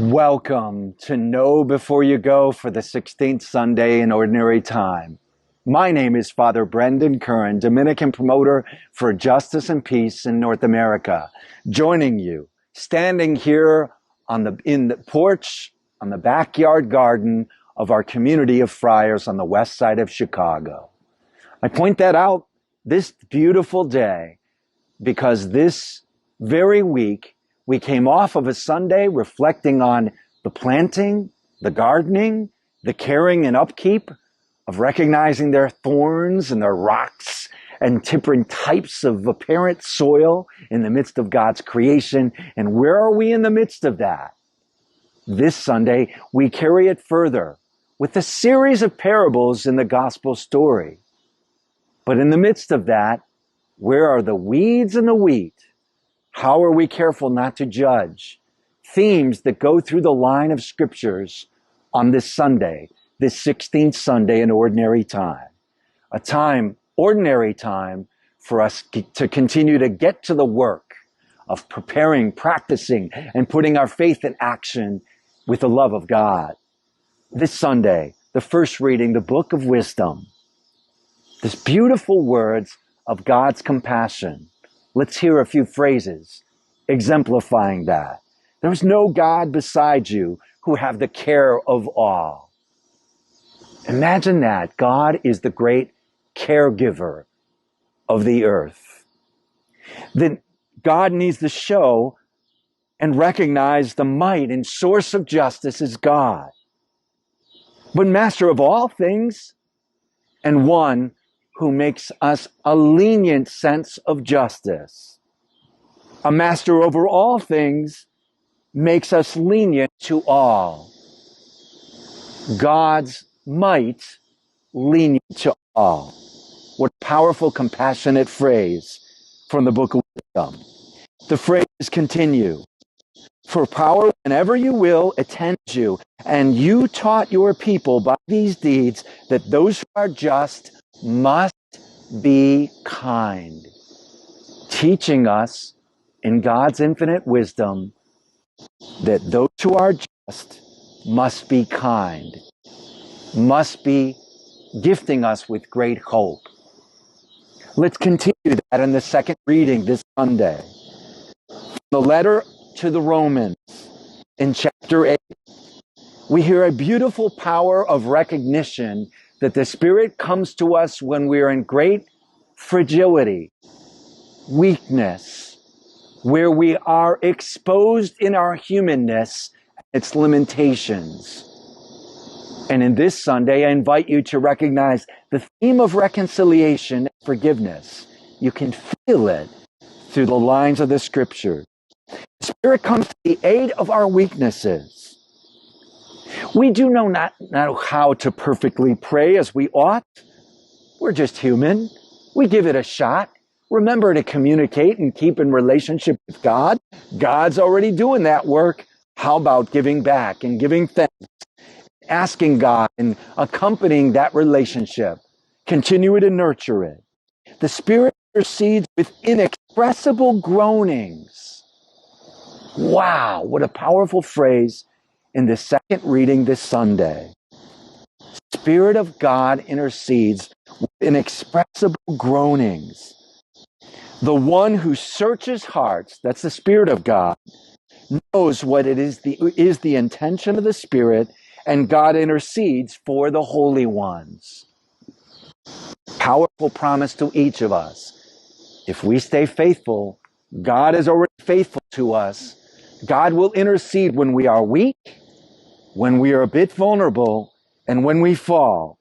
Welcome to Know Before You Go for the 16th Sunday in Ordinary Time. My name is Father Brendan Curran, Dominican promoter for justice and peace in North America, joining you, standing here in the porch on the backyard garden of our community of friars on the west side of Chicago. I point that out this beautiful day because this very week we came off of a Sunday reflecting on the planting, the gardening, the caring and upkeep of recognizing their thorns and their rocks and different types of apparent soil in the midst of God's creation. And where are we in the midst of that? This Sunday, we carry it further with a series of parables in the gospel story. But in the midst of that, where are the weeds and the wheat? How are we careful not to judge? Themes that go through the line of scriptures on this Sunday, this 16th Sunday in Ordinary Time. A time, ordinary time, for us to continue to get to the work of preparing, practicing, and putting our faith in action with the love of God. This Sunday, the first reading, the Book of Wisdom. These beautiful words of God's compassion. Let's hear a few phrases exemplifying that. There is no God beside you who have the care of all. Imagine that. God is the great caregiver of the earth. Then God needs to show and recognize the might and source of justice is God. But master of all things and one who makes us a lenient sense of justice. A master over all things makes us lenient to all. God's might, lenient to all. What a powerful, compassionate phrase from the Book of Wisdom. The phrases continue. For power, whenever you will, attends you, and you taught your people by these deeds that those who are just must be kind, teaching us in God's infinite wisdom that those who are just must be kind, must be gifting us with great hope. Let's continue that in the second reading this Sunday. The letter to the Romans in chapter 8, we hear a beautiful power of recognition that the Spirit comes to us when we are in great fragility, weakness, where we are exposed in our humanness, its limitations. And in this Sunday, I invite you to recognize the theme of reconciliation and forgiveness. You can feel it through the lines of the Scripture. The Spirit comes to the aid of our weaknesses. We do not know how to perfectly pray as we ought. We're just human. We give it a shot. Remember to communicate and keep in relationship with God. God's already doing that work. How about giving back and giving thanks, asking God and accompanying that relationship? Continue to nurture it. The Spirit intercedes with inexpressible groanings. Wow, what a powerful phrase in the second reading this Sunday. Spirit of God intercedes with inexpressible groanings. The one who searches hearts, that's the Spirit of God, knows what it is the intention of the Spirit, and God intercedes for the holy ones. Powerful promise to each of us. If we stay faithful, God is already faithful to us. God will intercede when we are weak, when we are a bit vulnerable, and when we fall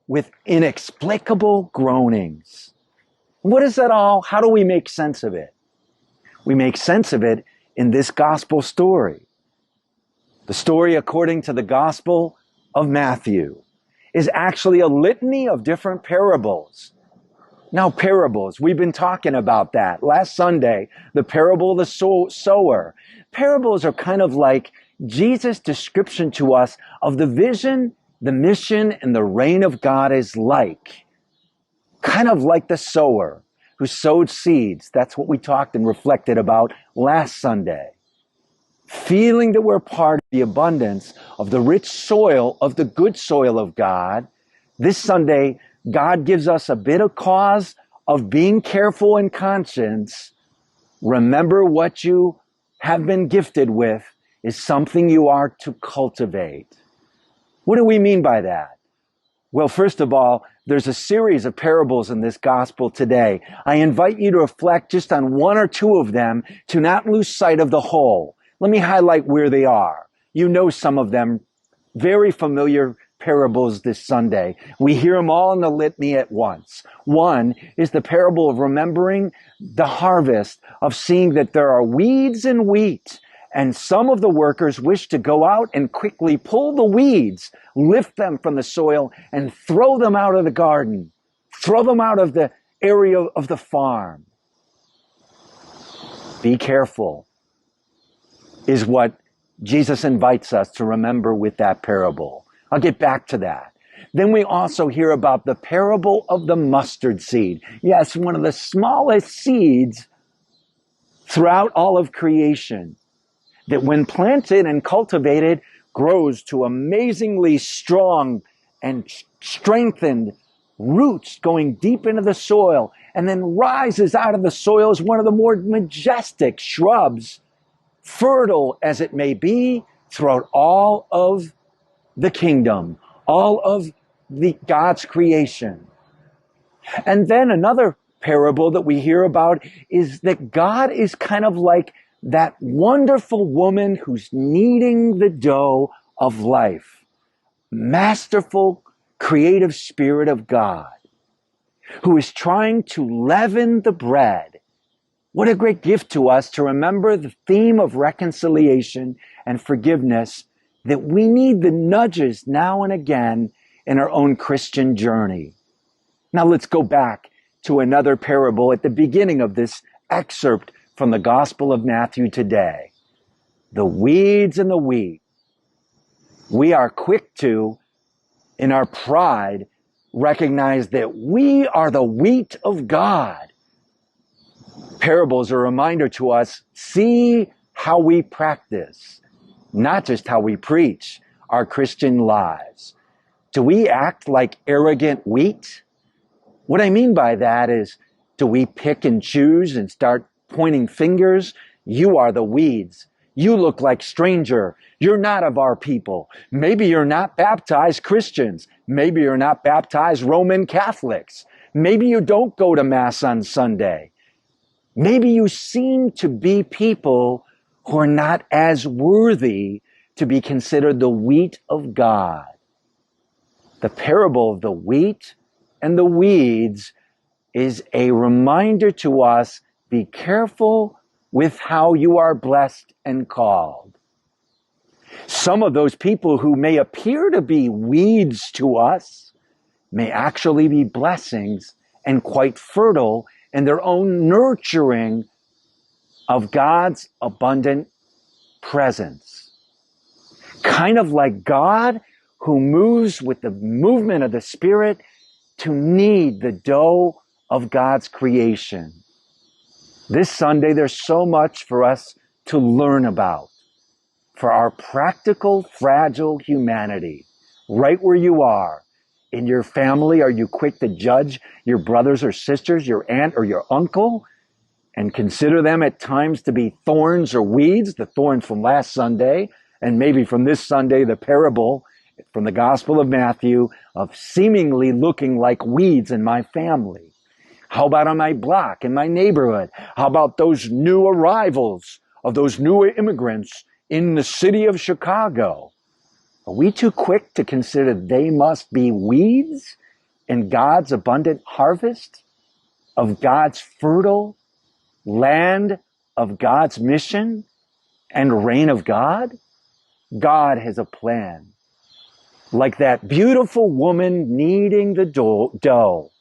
with inexplicable groanings. What is that all? How do we make sense of it? We make sense of it in this gospel story. The story according to the Gospel of Matthew is actually a litany of different parables. Now, parables, we've been talking about that. Last Sunday, the parable of the sower. Parables are kind of like Jesus' description to us of the vision, the mission, and the reign of God is like. Kind of like the sower who sowed seeds. That's what we talked and reflected about last Sunday. feeling that we're part of the abundance of the rich soil, of the good soil of God. This Sunday, God gives us a bit of cause of being careful and conscious. Remember, what you have been gifted with is something you are to cultivate. What do we mean by that? Well, first of all, there's a series of parables in this gospel today. I invite you to reflect just on one or two of them to not lose sight of the whole. Let me highlight where they are. You know some of them, very familiar parables this Sunday. We hear them all in the litany at once. One is the parable of remembering the harvest, of seeing that there are weeds and wheat. And some of the workers wish to go out and quickly pull the weeds, lift them from the soil, and throw them out of the garden, throw them out of the area of the farm. Be careful, is what Jesus invites us to remember with that parable. I'll get back to that. Then we also hear about the parable of the mustard seed. Yes, one of the smallest seeds throughout all of creation, that when planted and cultivated, grows to amazingly strong and strengthened roots going deep into the soil, and then rises out of the soil as one of the more majestic shrubs, fertile as it may be, throughout all of the kingdom, all of God's creation. And then another parable that we hear about is that God is kind of like that wonderful woman who's kneading the dough of life. Masterful, creative Spirit of God, who is trying to leaven the bread. What a great gift to us to remember the theme of reconciliation and forgiveness, that we need the nudges now and again in our own Christian journey. Now let's go back to another parable at the beginning of this excerpt from the Gospel of Matthew today. The weeds and the wheat. We are quick to, in our pride, recognize that we are the wheat of God. Parables are a reminder to us, see how we practice, not just how we preach our Christian lives. Do we act like arrogant wheat? What I mean by that is, do we pick and choose and start pointing fingers? You are the weeds. You look like stranger. You're not of our people. Maybe you're not baptized Christians. Maybe you're not baptized Roman Catholics. Maybe you don't go to Mass on Sunday. Maybe you seem to be people who are not as worthy to be considered the wheat of God. The parable of the wheat and the weeds is a reminder to us, be careful with how you are blessed and called. Some of those people who may appear to be weeds to us may actually be blessings and quite fertile in their own nurturing of God's abundant presence. Kind of like God, who moves with the movement of the Spirit to knead the dough of God's creation. This Sunday, there's so much for us to learn about. For our practical, fragile humanity, right where you are, in your family, are you quick to judge your brothers or sisters, your aunt or your uncle, and consider them at times to be thorns or weeds, the thorns from last Sunday, and maybe from this Sunday, the parable from the Gospel of Matthew of seemingly looking like weeds in my family? How about on my block, in my neighborhood? How about those new arrivals of those new immigrants in the city of Chicago? Are we too quick to consider they must be weeds in God's abundant harvest of God's fertile land, of God's mission and reign of God? God has a plan. Like that beautiful woman kneading the dough,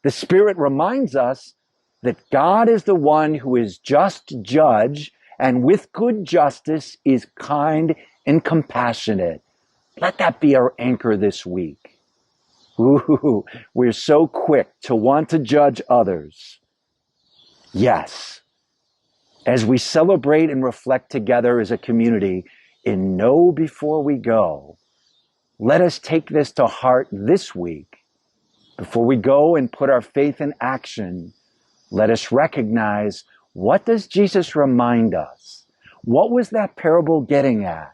the Spirit reminds us that God is the one who is just judge, and with good justice is kind and compassionate. Let that be our anchor this week. Ooh, we're so quick to want to judge others. Yes, As we celebrate and reflect together as a community in Know Before We Go, let us take this to heart this week. Before we go and put our faith in action, let us recognize, what does Jesus remind us? What was that parable getting at?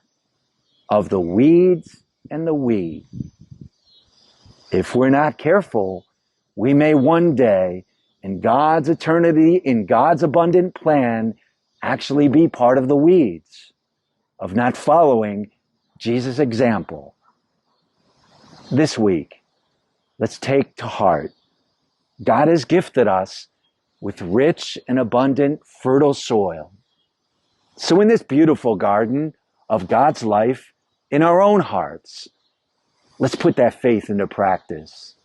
Of the weeds and the weed. If we're not careful, we may one day, in God's eternity, in God's abundant plan, actually be part of the weeds of not following Jesus' example. This week, let's take to heart, God has gifted us with rich and abundant fertile soil. So in this beautiful garden of God's life, in our own hearts, let's put that faith into practice.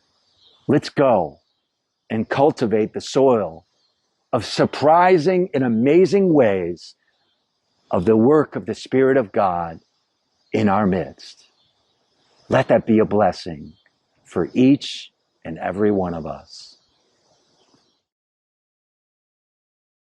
Let's go and cultivate the soil of surprising and amazing ways of the work of the Spirit of God in our midst. Let that be a blessing for each and every one of us.